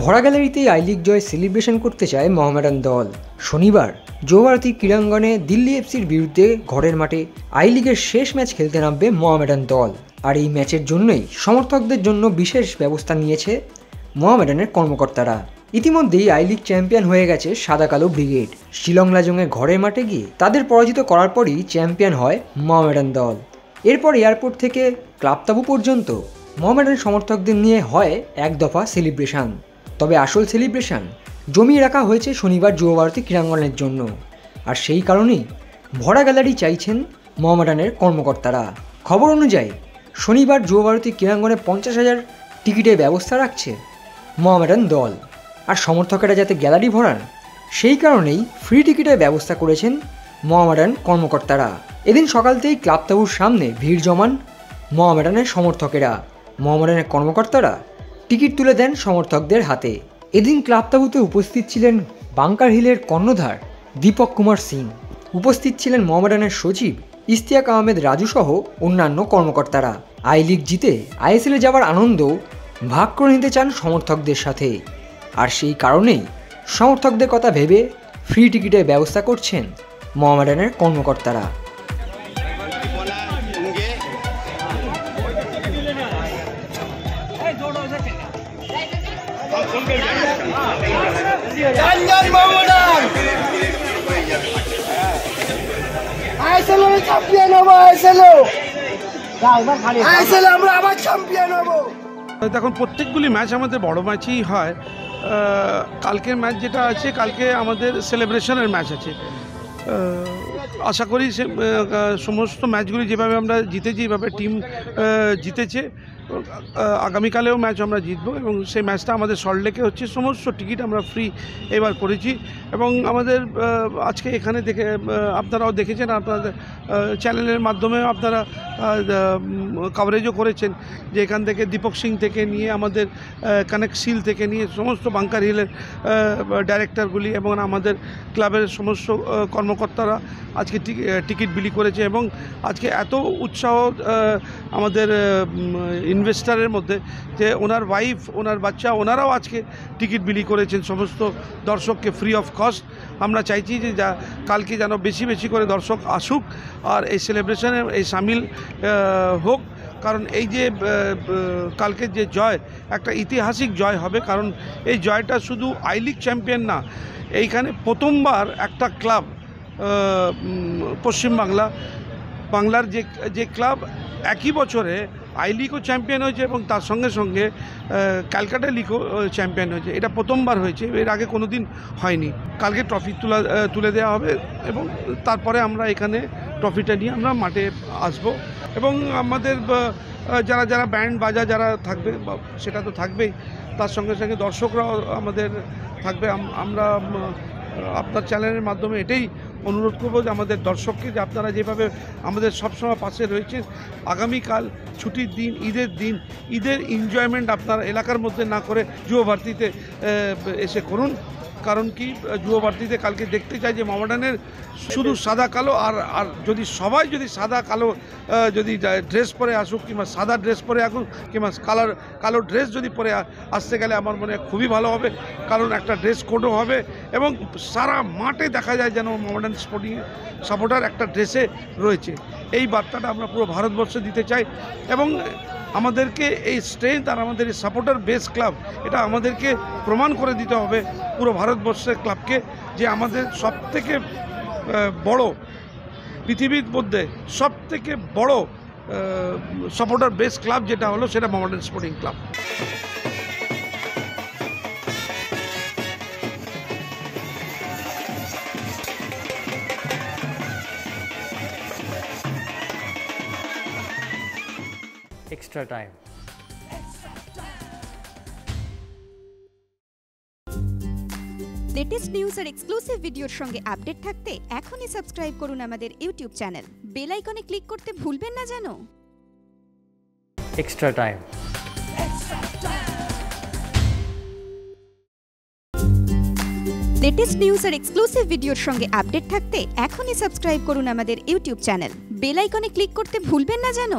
ভরা গ্যালারিতেই I league Joy celebration করতে চায় মোহামেডান দল। শনিবার যুবভারতী ক্রীড়াঙ্গনে দিল্লি এফসির বিরুদ্ধে ঘরের মাঠে আই লিগের শেষ ম্যাচ খেলতে নামবে মোহামেডান দল। আর এই ম্যাচের জন্যই সমর্থকদের জন্য বিশেষ ব্যবস্থা নিয়েছে মোহামেডানের কর্মকর্তারা। ইতিমধ্যেই আই লিগ চ্যাম্পিয়ন হয়ে গেছে সাদা কালো ব্রিগেড। শিলং লাজংয়ে ঘরের মাঠে গিয়ে তাদের পরাজিত করার পরই চ্যাম্পিয়ন হয় মোহামেডান দল। এরপর এয়ারপোর্ট থেকে ক্লাব তাঁবু পর্যন্ত মোহামেডান সমর্থকদের নিয়ে হয় এক দফা সেলিব্রেশন। তবে আসল সেলিব্রেশন জমিয়ে রাখা হয়েছে শনিবার যুবভারতী ক্রীড়াঙ্গনের জন্য। আর সেই কারণেই ভরা গ্যালারি চাইছেন মোহামেডানের কর্মকর্তারা। খবর অনুযায়ী শনিবার যুবভারতী ক্রীড়াঙ্গনে 50,000 টিকিটের ব্যবস্থা রাখছে মোহামেডান দল। আর সমর্থকেরা যাতে গ্যালারি ভরান সেই কারণেই ফ্রি টিকিটের ব্যবস্থা করেছেন মোহামেডান কর্মকর্তারা। এদিন সকালতেই ক্লাব তাঁবুর সামনে ভিড় জমান মোহামেডানের সমর্থকেরা। মোহামেডানের কর্মকর্তারা টিকিট তুলে দেন সমর্থকদের হাতে। এদিন ক্লাব তাঁবুতে উপস্থিত ছিলেন বাংকার হিলের কর্ণধার দীপক কুমার সিং, উপস্থিত ছিলেন মোহামেডানের সচিব ইশতিয়াক আহমেদ রাজু সহ অন্যান্য কর্মকর্তারা। আই লিগ জিতে আইএসএলে যাওয়ার আনন্দ ভাগ করে নিতে চান সমর্থকদের সাথে। আর সেই কারণেই সমর্থকদের কথা ভেবে ফ্রি টিকিটের ব্যবস্থা করছেন মোহামেডানের কর্মকর্তারা। দেখুন, প্রত্যেকগুলি ম্যাচ আমাদের বড় ম্যাচই হয়। কালকের ম্যাচ যেটা আছে, কালকে আমাদের সেলিব্রেশনের ম্যাচ আছে। আশা করি সমস্ত ম্যাচগুলি যেভাবে আমরা জিতেছি, যেভাবে টিম জিতেছে, আগামীকালেও ম্যাচ আমরা জিতবো। এবং সেই ম্যাচটা আমাদের সল্টলেকে হচ্ছে। সমস্ত টিকিট আমরা ফ্রি এবার করেছি। এবং আমাদের আজকে এখানে দেখে আপনারাও দেখেছেন, আপনাদের চ্যানেলের মাধ্যমে আপনারা কভারেজও করেছেন যে এখান থেকে দীপক সিং থেকে নিয়ে আমাদের কানেক্ট সিল থেকে নিয়ে সমস্ত বাংকার হিলের ডাইরেক্টরগুলি এবং আমাদের ক্লাবের সমস্ত কর্মকর্তারা আজকে টিকিট বিলি করেছে। এবং আজকে এত উৎসাহ আমাদের ইনভেস্টারের মধ্যে যে ওনার ওয়াইফ, ওনার বাচ্চা, ওনারাও আজকে টিকিট বিলি করেছেন সমস্ত দর্শককে ফ্রি অফ কস্ট। আমরা চাইছি যে কালকে যেন বেশি বেশি করে দর্শক আসুক আর এই সেলিব্রেশনে এই সামিল হোক। কারণ এই যে কালকের যে জয়, একটা ঐতিহাসিক জয় হবে। কারণ এই জয়টা শুধু আই লিগ চ্যাম্পিয়ন না, এইখানে প্রথমবার একটা ক্লাব বাংলার যে ক্লাব একই বছরে আই লিগও চ্যাম্পিয়ন হয়েছে এবং তার সঙ্গে সঙ্গে ক্যালকাটা লিগও চ্যাম্পিয়ন হয়েছে। এটা প্রথমবার হয়েছে, এর আগে কোনো দিন হয়নি। কালকে ট্রফি তুলে দেওয়া হবে এবং তারপরে আমরা এখানে ট্রফিটা নিয়ে আমরা মাঠে আসব। এবং আমাদের যারা যারা ব্যান্ড বাজা যারা থাকবে সেটা তো থাকবেই, তার সঙ্গে সঙ্গে দর্শকরাও আমাদের থাকবে। আমরা আপনার চ্যানেলের মাধ্যমে এটাই অনুরোধ করবো যে আমাদের দর্শককে, যে আপনারা যেভাবে আমাদের সবসময় পাশে রয়েছেন, আগামীকাল ছুটির দিন, ঈদের এনজয়মেন্ট আপনার এলাকার মধ্যে না করে যুবভারতীতে এসে করুন। কারণ কি, যুবভারতীতে কালকে দেখতে চাই যে মোহামেডানের শুধু সাদা কালো আর যদি সবাই যদি সাদা কালো যদি ড্রেস পরে আসুক, কিংবা সাদা ড্রেস পরে আসুক, কিংবা কালো ড্রেস যদি পরে আসতে গেলে আমার মনে হয় খুবই ভালো হবে। কারণ একটা ড্রেস কোডও হবে এবং সারা মাঠে দেখা যায় যেন মোহামেডান স্পোর্টিং সাপোর্টার একটা ড্রেসে রয়েছে। এই বার্তাটা আমরা পুরো ভারতবর্ষে দিতে চাই। এবং আমাদেরকে এই স্ট্রেংথ আর আমাদের এই সাপোর্টার বেস ক্লাব, এটা আমাদেরকে প্রমাণ করে দিতে হবে পুরো ভারতবর্ষের ক্লাবকে যে আমাদের সবথেকে বড়, পৃথিবীর মধ্যে সবথেকে বড় সাপোর্টার বেস ক্লাব যেটা হলো, সেটা Mohammedan sporting club. Extra time. Latest news আর এক্সক্লুসিভ ভিডিওর সঙ্গে আপডেট থাকতে এখনই সাবস্ক্রাইব করুন আমাদের ইউটিউব চ্যানেল। বেল আইকনে ক্লিক করতে ভুলবেন না যেন। Extra time. লেটেস্ট নিউজ আর এক্সক্লুসিভ ভিডিওর সঙ্গে আপডেট থাকতে এখনই সাবস্ক্রাইব করুন আমাদের ইউটিউব চ্যানেল। বেল আইকনে ক্লিক করতে ভুলবেন না যেন।